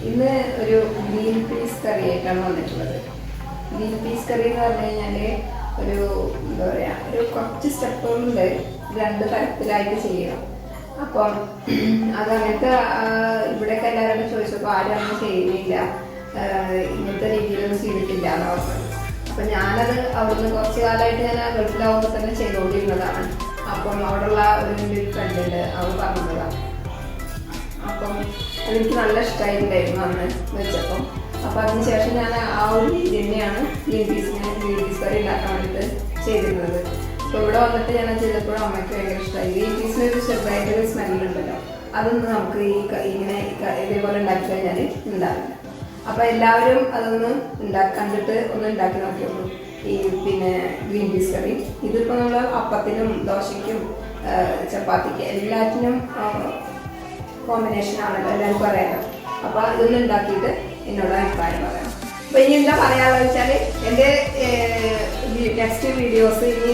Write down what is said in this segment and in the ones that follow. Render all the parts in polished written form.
ഇന്ന് ഒരു green peas കറി ആയിട്ടാണ് വന്നിട്ടുള്ളത്. ഗ്രീൻ പീസ് കറി എന്ന് പറഞ്ഞു കഴിഞ്ഞാൽ ഒരു എന്താ പറയുക, ഒരു കുറച്ച് സ്റ്റെപ്പുകളുണ്ട്, 2 തരത്തിലായിട്ട് ചെയ്യണം. അപ്പം അതങ്ങനത്തെ ഇവിടെയൊക്കെ എല്ലാവരോടും ചോദിച്ചപ്പോൾ ആരും അങ്ങനെ ചെയ്യുന്നില്ല, ഇങ്ങനത്തെ രീതിയിലൊന്നും ചെയ്തിട്ടില്ല എന്ന് പറഞ്ഞത്. അപ്പം ഞാനത് അവിടുന്ന് കുറച്ച് കാലമായിട്ട് ഞാൻ ആ ഗൾഫിലാവുമ്പോൾ തന്നെ ചെയ്തുകൊണ്ടിരുന്നതാണ്. അപ്പം അവിടെയുള്ള ഒരു ഫ്രണ്ട് ഉണ്ട്, അവർ പറഞ്ഞതാണ്. അപ്പം അതെനിക്ക് നല്ല ഇഷ്ടമായിട്ടുണ്ടായിരുന്നു അന്ന് വെച്ചപ്പം. അപ്പം അതിന് ശേഷം ഞാൻ ആ ഒരു രീതി തന്നെയാണ് ഗ്രീൻ പീസ് കറി ഉണ്ടാക്കാൻ വേണ്ടിയിട്ട് ചെയ്തിരുന്നത്. അപ്പോൾ ഇവിടെ വന്നിട്ട് ഞാൻ ചെയ്തപ്പോഴും അമ്മയ്ക്ക് ഭയങ്കര ഇഷ്ടമായി. ഗ്രീൻ പീസിന് ഒരു ചെറുതായിട്ടൊരു സ്മെല്ലുണ്ടല്ലോ, അതൊന്നും നമുക്ക് ഇങ്ങനെ ഇതേപോലെ ഉണ്ടാക്കി കഴിഞ്ഞാൽ ഉണ്ടാവില്ല. അപ്പോൾ എല്ലാവരും അതൊന്ന് കണ്ടിട്ട് ഒന്ന് ഉണ്ടാക്കി നോക്കിയുള്ളൂ ഈ ഗ്രീൻ പീസ് കറി. ഇതിപ്പോൾ നമ്മൾ അപ്പത്തിനും ദോശയ്ക്കും ചപ്പാത്തിക്ക് എല്ലാറ്റിനും കോമ്പിനേഷൻ ആണല്ലോ, എല്ലാവർക്കും അറിയാലോ. അപ്പോൾ ഇതൊന്നും ഉണ്ടാക്കിയിട്ട് എന്നോട് അഭിപ്രായം പറയാം. അപ്പോൾ ഇനി എന്താ പറയാനുള്ളത് വെച്ചാൽ, എൻ്റെ നെക്സ്റ്റ് വീഡിയോസ്, ഇനി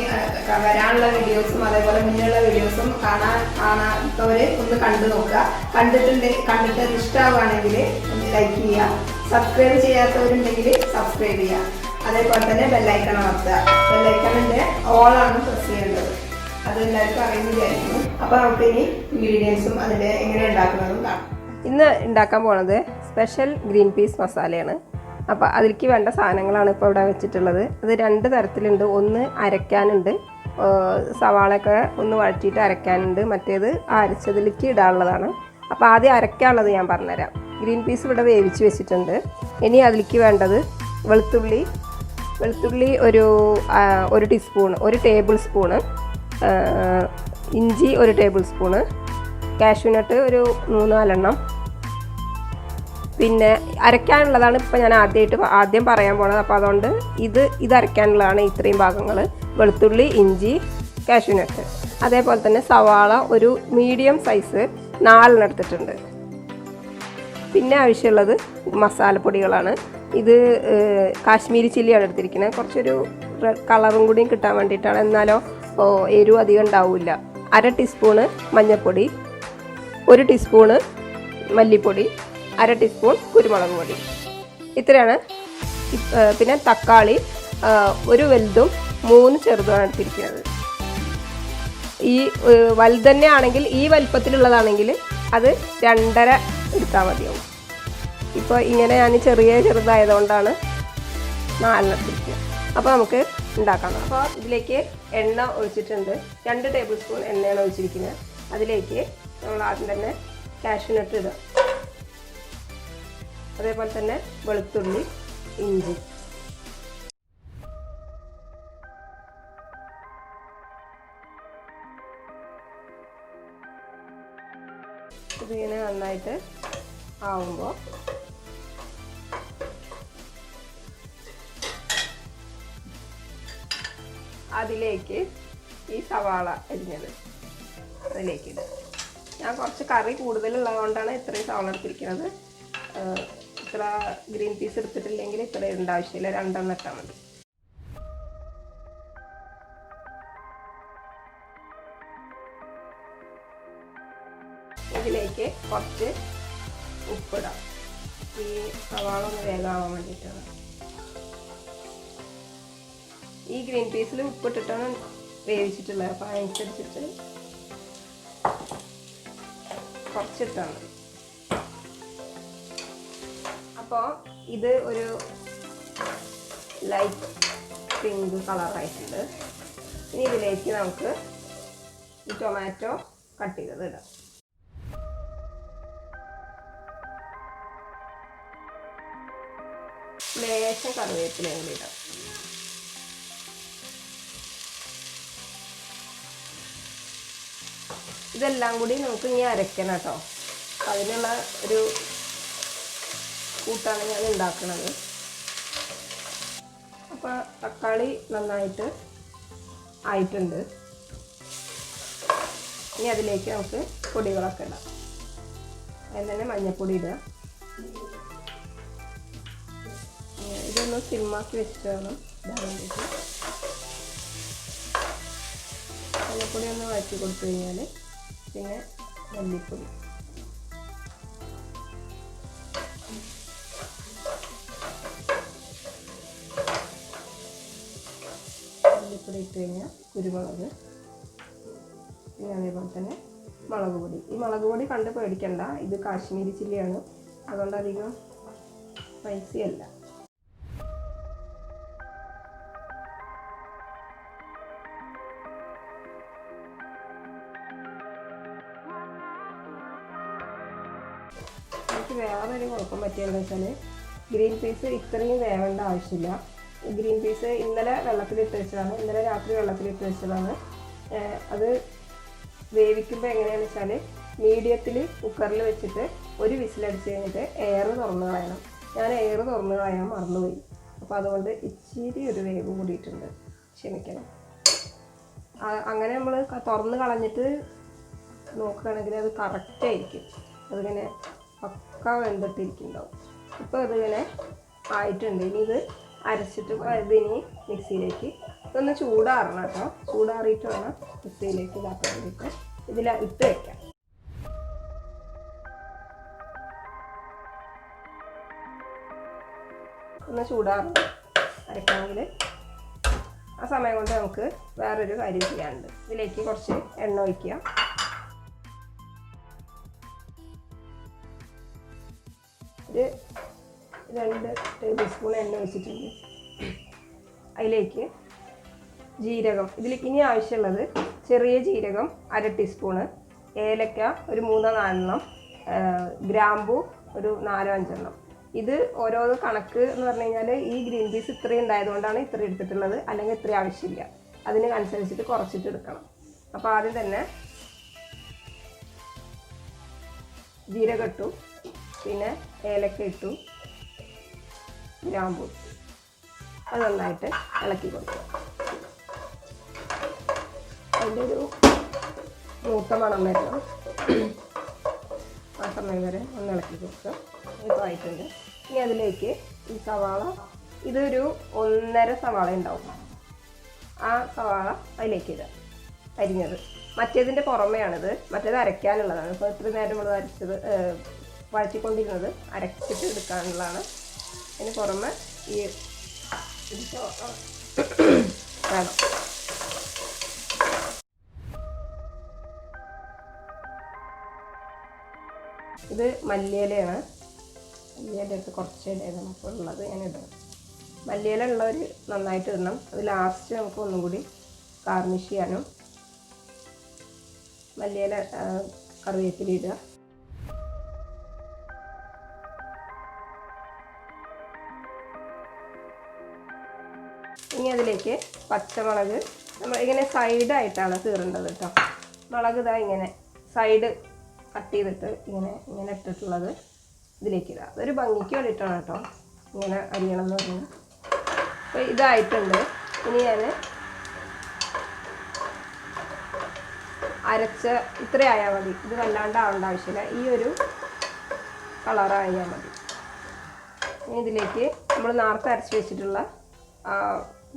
വരാനുള്ള വീഡിയോസും അതേപോലെ മുന്നുള്ള വീഡിയോസും കാണാത്തവർ ഒന്ന് കണ്ടു നോക്കുക. കണ്ടിട്ട് ഇഷ്ടമാവുകയാണെങ്കിൽ ഒന്ന് ലൈക്ക് ചെയ്യുക. സബ്സ്ക്രൈബ് ചെയ്യാത്തവരുണ്ടെങ്കിൽ സബ്സ്ക്രൈബ് ചെയ്യുക. അതേപോലെ തന്നെ ബെല്ലൈക്കൺ അമർത്തുക. ബെല്ലൈക്കണിൻ്റെ ഓളാണ് പ്രസ് ചെയ്യേണ്ടത്. അത് എല്ലാവർക്കും അറിയുന്നതായിരുന്നു. അപ്പോൾ നമുക്ക് ഇനി ഇൻഗ്രീഡിയൻസും അതിൻ്റെ എങ്ങനെ ഉണ്ടാക്കുന്നതും കാണാം. ഇന്ന് ഉണ്ടാക്കാൻ പോണത് സ്പെഷ്യൽ ഗ്രീൻ പീസ് മസാലയാണ്. അപ്പോൾ അതിലേക്ക് വേണ്ട സാധനങ്ങളാണ് ഇപ്പോൾ ഇവിടെ വെച്ചിട്ടുള്ളത്. അത് 2 തരത്തിലുണ്ട്. ഒന്ന് അരയ്ക്കാനുണ്ട്, സവാളയൊക്കെ ഒന്ന് വഴറ്റിയിട്ട് അരയ്ക്കാനുണ്ട്. മറ്റേത് അരച്ചതിലേക്ക് ഇടാനുള്ളതാണ്. അപ്പോൾ ആദ്യം അരയ്ക്കാനുള്ളത് ഞാൻ പറഞ്ഞുതരാം. ഗ്രീൻ പീസ് ഇവിടെ വേവിച്ച് വെച്ചിട്ടുണ്ട്. ഇനി അതിലേക്ക് വേണ്ടത് വെളുത്തുള്ളി ഒരു ടീസ്പൂൺ, 1 ടേബിൾ സ്പൂണ്, ഇഞ്ചി 1 ടേബിൾ സ്പൂണ്, കാഷ്യൂനട്ട് ഒരു 3-4 എണ്ണം. പിന്നെ അരയ്ക്കാനുള്ളതാണ് ഇപ്പോൾ ഞാൻ ആദ്യം പറയാൻ പോണത്. അപ്പോൾ അതുകൊണ്ട് ഇത് അരയ്ക്കാനുള്ളതാണ് ഇത്രയും ഭാഗങ്ങൾ: വെളുത്തുള്ളി, ഇഞ്ചി, കാഷ്യൂനട്ട്. അതേപോലെ തന്നെ സവാള ഒരു മീഡിയം സൈസ് 4 എടുത്തിട്ടുണ്ട്. പിന്നെ ആവശ്യമുള്ളത് മസാലപ്പൊടികളാണ്. ഇത് കാശ്മീരി ചില്ലിയാണ് എടുത്തിരിക്കുന്നത്. കുറച്ചൊരു കളറും കൂടിയും കിട്ടാൻ വേണ്ടിയിട്ടാണ്, എന്നാലോ എരിവ് അധികം ഉണ്ടാവില്ല. 1/2 ടീസ്പൂണ് മഞ്ഞൾപ്പൊടി, 1 ടീസ്പൂണ് മല്ലിപ്പൊടി, 1/2 ടീസ്പൂൺ കുരുമുളക് പൊടി. ഇത്രയാണ്. പിന്നെ തക്കാളി 1 വലുതും 3 ചെറുതുമാണ് എടുത്തിരിക്കുന്നത്. ഈ വലുത് തന്നെ ആണെങ്കിൽ, ഈ വലിപ്പത്തിലുള്ളതാണെങ്കിൽ അത് 2.5 എടുത്താൽ മതിയാവും. ഇപ്പോൾ ഇങ്ങനെ ഞാൻ ചെറുതായതുകൊണ്ടാണ് 4 എടുത്തിരിക്കുന്നത്. അപ്പോൾ നമുക്ക് ഉണ്ടാക്കാം. അപ്പോൾ ഇതിലേക്ക് എണ്ണ ഒഴിച്ചിട്ടുണ്ട്. 2 ടേബിൾ സ്പൂൺ എണ്ണയാണ് ഒഴിച്ചിരിക്കുന്നത്. അതിലേക്ക് നമ്മൾ ആദ്യം തന്നെ കാഷ്യൂനട്ട് ഇടുക. അതേപോലെ തന്നെ വെളുത്തുള്ളി, ഇഞ്ചി. ഇതിങ്ങനെ നന്നായിട്ട് ആവുമ്പോൾ അതിലേക്ക് ഈ സവാള അരിഞ്ഞത് അതിലേക്ക് ഇടുക. ഞാൻ കുറച്ച് കറി കൂടുതലുള്ളതുകൊണ്ടാണ് ഇത്രയും സവാള എടുത്തിരിക്കുന്നത്. ഇത്ര ഗ്രീൻ പീസ് എടുത്തിട്ടില്ലെങ്കിൽ ഇത്ര ഇടേണ്ട ആവശ്യമില്ല, 2 എണ്ണം ഇട്ടാൽ മതി. ഇതിലേക്ക് കുറച്ച് ഉപ്പിടാം. ഈ സവാള ഒന്ന് വേഗമാവാൻ വേണ്ടിയിട്ടാണ്. ഈ ഗ്രീൻ പീസിൽ ഉപ്പിട്ടിട്ടാണ് വേവിച്ചിട്ടുള്ളത്. അപ്പോൾ അതനുസരിച്ചിട്ട് കുറച്ചിട്ടാൽ മതി. അപ്പോൾ ഇത് ഒരു ലൈറ്റ് പിങ്ക് കളറായിട്ടുണ്ട്. ഇനി ഇതിലേക്ക് നമുക്ക് ഈ ടൊമാറ്റോ കട്ട് ചെയ്തത് ഇടാം. ലേശം കറിവേപ്പിലയും കൂടി ഇടാം. ഇതെല്ലാം കൂടി നമുക്ക് ഇനി അരയ്ക്കണം കേട്ടോ. അതിനുള്ള ഒരു കൂട്ടാണ് ഞാൻ ഉണ്ടാക്കുന്നത്. അപ്പോൾ തക്കാളി നന്നായിട്ട് ആയിട്ടുണ്ട്. ഇനി അതിലേക്ക് നമുക്ക് പൊടികളൊക്കെ ഇടാം. അതിൽ തന്നെ മഞ്ഞൾപ്പൊടി ഇടുക. ഇതൊന്ന് സിമ്മാക്കി വെച്ചിട്ട് വേണം ഇടാൻ വേണ്ടിയിട്ട്. മഞ്ഞൾപ്പൊടി ഒന്ന് വഴറ്റി കൊടുത്തു കഴിഞ്ഞാൽ പിന്നെ മല്ലിപ്പൊടി, ഇട്ട് കഴിഞ്ഞാൽ കുരുമുളക്, പിന്നെ അതേപോലെ തന്നെ മുളക് പൊടി. ഈ മുളക് പൊടി കണ്ട് പേടിക്കണ്ട, ഇത് കാശ്മീരി ചില്ലിയാണ്, അതുകൊണ്ട് അധികം സ്പൈസി അല്ല. എനിക്ക് വേറൊരു കുഴപ്പം പറ്റിയെന്ന് വെച്ചാൽ ഗ്രീൻ പീസ് ഇത്രയും വേവേണ്ട ആവശ്യമില്ല. ഗ്രീൻ പീസ് ഇന്നലെ വെള്ളത്തിലിട്ട് വെച്ചതാണ്, ഇന്നലെ രാത്രി വെള്ളത്തിലിട്ട് വെച്ചതാണ്. അത് വേവിക്കുമ്പോൾ എങ്ങനെയാണെന്ന് വെച്ചാൽ മീഡിയത്തിൽ കുക്കറിൽ വെച്ചിട്ട് ഒരു വിസിലടിച്ച് കഴിഞ്ഞിട്ട് എയർ തുറന്ന് കളയണം. ഞാൻ എയർ തുറന്ന് കളയാൻ മറന്നുപോയി, അപ്പോൾ അതുകൊണ്ട് ഇച്ചിരി ഒരു വേവ് കൂടിയിട്ടുണ്ട്, ക്ഷമിക്കണം. അങ്ങനെ നമ്മൾ തുറന്ന് കളഞ്ഞിട്ട് നോക്കുകയാണെങ്കിൽ അത് കറക്റ്റായിരിക്കും, അതിങ്ങനെ പക്ക വെന്തിട്ടിരിക്കുന്നുണ്ടാവും. ഇപ്പോൾ അതിങ്ങനെ ആയിട്ടുണ്ട്. ഇനി ഇത് അരച്ചിട്ട് ഇതിനി മിക്സിയിലേക്ക് ഇതൊന്ന് ചൂടാറണം കേട്ടോ. ചൂടാറിയിട്ട് വേണം മിക്സിയിലേക്ക് ഇതാക്കാൻ വേണ്ടിയിട്ട് ഇതിൽ ഇട്ട് വയ്ക്കാം. ഒന്ന് ചൂടാറണം അരക്കണമെങ്കിൽ. ആ സമയം കൊണ്ട് നമുക്ക് വേറൊരു കാര്യം ചെയ്യാനുണ്ട്. ഇതിലേക്ക് കുറച്ച് എണ്ണ ഒഴിക്കുക. ഒരു 2 ടേബിൾ സ്പൂൺ എണ്ണ ഒഴിച്ചിട്ടുണ്ട്. അതിലേക്ക് ജീരകം, ഇതിലേക്ക് ഇനി ആവശ്യമുള്ളത് ചെറിയ ജീരകം 1/2 ടീസ്പൂണ്, ഏലക്ക ഒരു 3-4 ഗ്രാമ്പു ഒരു 4-5. ഇത് ഓരോന്ന് കണക്ക് എന്ന് പറഞ്ഞു കഴിഞ്ഞാൽ ഈ ഗ്രീൻ പീസ് ഇത്രയും ഉണ്ടായതുകൊണ്ടാണ് ഇത്ര എടുത്തിട്ടുള്ളത്, അല്ലെങ്കിൽ ഇത്രയും ആവശ്യമില്ല. അതിനനുസരിച്ചിട്ട് കുറച്ചിട്ട് എടുക്കണം. അപ്പോൾ ആദ്യം തന്നെ ജീരകം ഇട്ടു, പിന്നെ ഏലക്ക ഇട്ടു, ഗ്രാമ്പു, അത് നന്നായിട്ട് ഇളക്കി കൊടുക്കുക. അതിൻ്റെ ഒരു മൂത്ത മണം വരണം, ആ സമയം വരെ ഒന്ന് ഇളക്കി കൊടുക്കുക. ഇപ്പോൾ ആയിട്ടുണ്ട്. ഇനി അതിലേക്ക് ഈ സവാള, ഇതൊരു 1.5 സവാള ഉണ്ടാവും, ആ സവാള അതിലേക്ക് ഇടുക, അരിഞ്ഞത്. മറ്റേതിൻ്റെ പുറമെയാണിത്, മറ്റേത് അരയ്ക്കാനുള്ളതാണ്. ഇപ്പോൾ ഇത്രയും നേരം നമ്മൾ അരച്ചത് വഴറ്റിക്കൊണ്ടിരുന്നത് അരച്ചിട്ട് എടുക്കാനുള്ളതാണ്. അതിന് പുറമെ ഈ വേണം. ഇത് മല്ലിയിലയാണ്. മല്ലിയില എടുത്ത് കുറച്ച് ഇലയാണ് നമുക്ക് ഉള്ളത്, ഞാൻ ഇടണം. മല്ലിയില ഉള്ളവർ നന്നായിട്ട് ഇടണം. അത് ലാസ്റ്റ് നമുക്ക് ഒന്നും കൂടി ഗാർണിഷ് ചെയ്യാനും മല്ലിയില കറിവേപ്പില ഇടുക. ഇനി അതിലേക്ക് പച്ചമുളക് നമ്മൾ ഇങ്ങനെ സൈഡായിട്ടാണ് കീറേണ്ടത് കേട്ടോ. മുളക് ഇതാ ഇങ്ങനെ സൈഡ് കട്ട് ചെയ്തിട്ട് ഇങ്ങനെ ഇട്ടിട്ടുള്ളത് ഇതിലേക്ക് ഇടുക. അതൊരു ഭംഗിക്ക് വേണ്ടിയിട്ടാണ് കേട്ടോ ഇങ്ങനെ അരിയണം എന്ന് പറയുന്നത്. അപ്പോൾ ഇതായിട്ടുണ്ട്. ഇനി ഞാൻ അരച്ച ഇത്രയായാൽ മതി, ഇത് വല്ലാണ്ട് ആവേണ്ട ആവശ്യമില്ല, ഈ ഒരു കളറായാൽ മതി. ഇനി ഇതിലേക്ക് നമ്മൾ നേരത്തെ അരച്ച് വെച്ചിട്ടുള്ള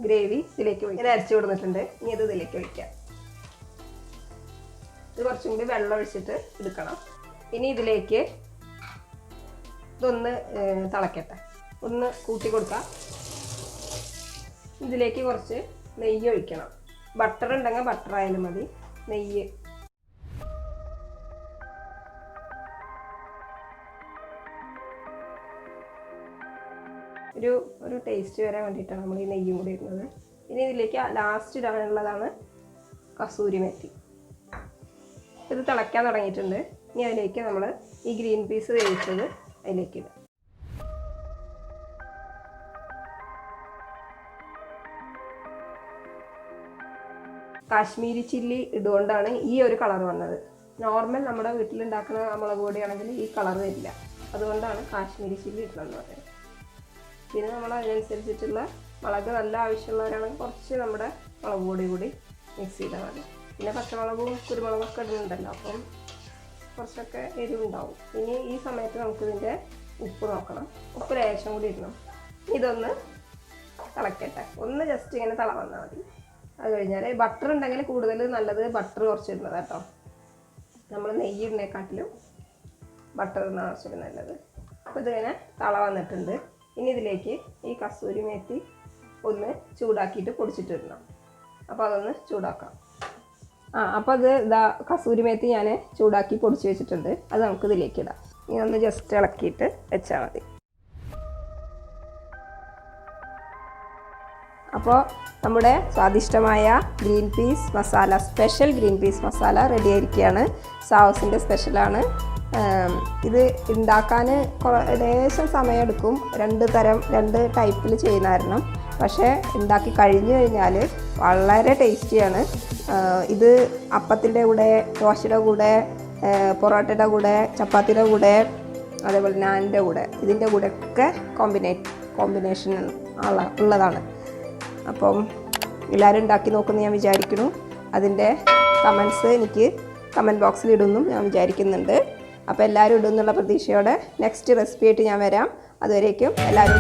ഗ്രേവി ഇതിലേക്ക് ഒഴിക്കാം. അരച്ചു കൊടുത്തിട്ടുണ്ട്. ഇനി ഇത് ഇതിലേക്ക് ഒഴിക്കാം. ഇത് കുറച്ചും കൂടി വെള്ളം ഒഴിച്ചിട്ട് എടുക്കണം. ഇനി ഇതിലേക്ക് ഇതൊന്ന് തിളക്കട്ടെ, ഒന്ന് കൂട്ടി കൊടുക്കാം. ഇതിലേക്ക് കുറച്ച് നെയ്യ് ഒഴിക്കണം. ബട്ടർ ഉണ്ടെങ്കിൽ ബട്ടർ ആയാലും മതി. നെയ്യ് ഒരു ടേസ്റ്റ് വരാൻ വേണ്ടിയിട്ടാണ് നമ്മൾ ഈ നെയ്യും കൂടി ഇടുന്നത്. ഇനി ഇതിലേക്ക് ലാസ്റ്റ് ഇടാനുള്ളതാണ് കസൂരി മെത്തി. ഇത് തിളയ്ക്കാൻ തുടങ്ങിയിട്ടുണ്ട്. ഇനി അതിലേക്ക് നമ്മൾ ഈ ഗ്രീൻ പീസ് വേവിച്ചത് അതിലേക്ക് ഇടുക. കാശ്മീരി ചില്ലി ഇതുകൊണ്ടാണ് ഈ ഒരു കളർ വന്നത്. നോർമൽ നമ്മുടെ വീട്ടിലുണ്ടാക്കുന്ന മുളക് പൊടിയാണെങ്കിൽ ഈ കളർ വരില്ല, അതുകൊണ്ടാണ് കാശ്മീരി ചില്ലി ഇടണമെന്ന് പറയുന്നത്. പിന്നെ നമ്മൾ അതിനനുസരിച്ചിട്ടുള്ള മുളക് നല്ല ആവശ്യമുള്ളവരാണെങ്കിൽ കുറച്ച് നമ്മുടെ മുളക് പൊടി കൂടി മിക്സ് ചെയ്താൽ മതി. പിന്നെ പച്ചമുളകും കുരുമുളകൊക്കെ ഇടുന്നുണ്ടല്ലോ, അപ്പം കുറച്ചൊക്കെ എരിവുണ്ടാവും. ഇനി ഈ സമയത്ത് നമുക്കിതിൻ്റെ ഉപ്പ് നോക്കണം. ഉപ്പ് ലേശം കൂടി ഇടണം. ഇതൊന്ന് തിളക്കട്ടെ, ഒന്ന് ജസ്റ്റ് ഇങ്ങനെ തിള വന്നാൽ മതി. അത് കഴിഞ്ഞാൽ ബട്ടർ ഉണ്ടെങ്കിൽ കൂടുതൽ നല്ലത് ബട്ടർ കുറച്ച് ഇടുന്നത് കേട്ടോ. നമ്മൾ നെയ്യ് ഇടുന്നേക്കാട്ടിലും ബട്ടർ ഇടുന്ന കുറച്ചുകൂടി നല്ലത്. അപ്പോൾ ഇതിങ്ങനെ തിള വന്നിട്ടുണ്ട്. ഇനി ഇതിലേക്ക് ഈ കസൂരി മേത്തി ഒന്ന് ചൂടാക്കിയിട്ട് പൊടിച്ചിട്ടിടണം. അപ്പോൾ അതൊന്ന് ചൂടാക്കാം. അപ്പോൾ അത് ഇതാ കസൂരി മേത്തി ഞാൻ ചൂടാക്കി പൊടിച്ച് വെച്ചിട്ടുണ്ട്. അത് നമുക്ക് ഇതിലേക്ക് ഇടാം. ഇനി ഒന്ന് ജസ്റ്റ് ഇളക്കിയിട്ട് വെച്ചാൽ മതി. അപ്പോൾ നമ്മുടെ സ്വാദിഷ്ടമായ green peas masala, special green peas masala ready ആയിരിക്കുകയാണ്. സാവസിൻ്റെ സ്പെഷ്യലാണ്. ഇത് ഉണ്ടാക്കാൻ ലേശം സമയമെടുക്കും, രണ്ട് ടൈപ്പിൽ ചെയ്യുന്ന കാരണം. പക്ഷേ ഉണ്ടാക്കി കഴിഞ്ഞു കഴിഞ്ഞാൽ വളരെ ടേസ്റ്റിയാണ്. ഇത് അപ്പത്തിൻ്റെ കൂടെ, ദോശയുടെ കൂടെ, പൊറോട്ടയുടെ കൂടെ, ചപ്പാത്തിയുടെ കൂടെ, അതേപോലെ നാനിൻ്റെ കൂടെ, ഇതിൻ്റെ കൂടെയൊക്കെ കോമ്പിനേഷൻ ഉള്ളതാണ്. അപ്പം എല്ലാവരും ഉണ്ടാക്കി നോക്കുമെന്ന് ഞാൻ വിചാരിക്കുന്നു. അതിൻ്റെ കമൻസ് എനിക്ക് കമൻറ്റ് ബോക്സിൽ ഇടുമെന്നും ഞാൻ വിചാരിക്കുന്നുണ്ട്. അപ്പോൾ എല്ലാവരും ഇടുമെന്നുള്ള പ്രതീക്ഷയോടെ നെക്സ്റ്റ് റെസിപ്പി ആയിട്ട് ഞാൻ വരാം. അതുവരേക്കും എല്ലാവരും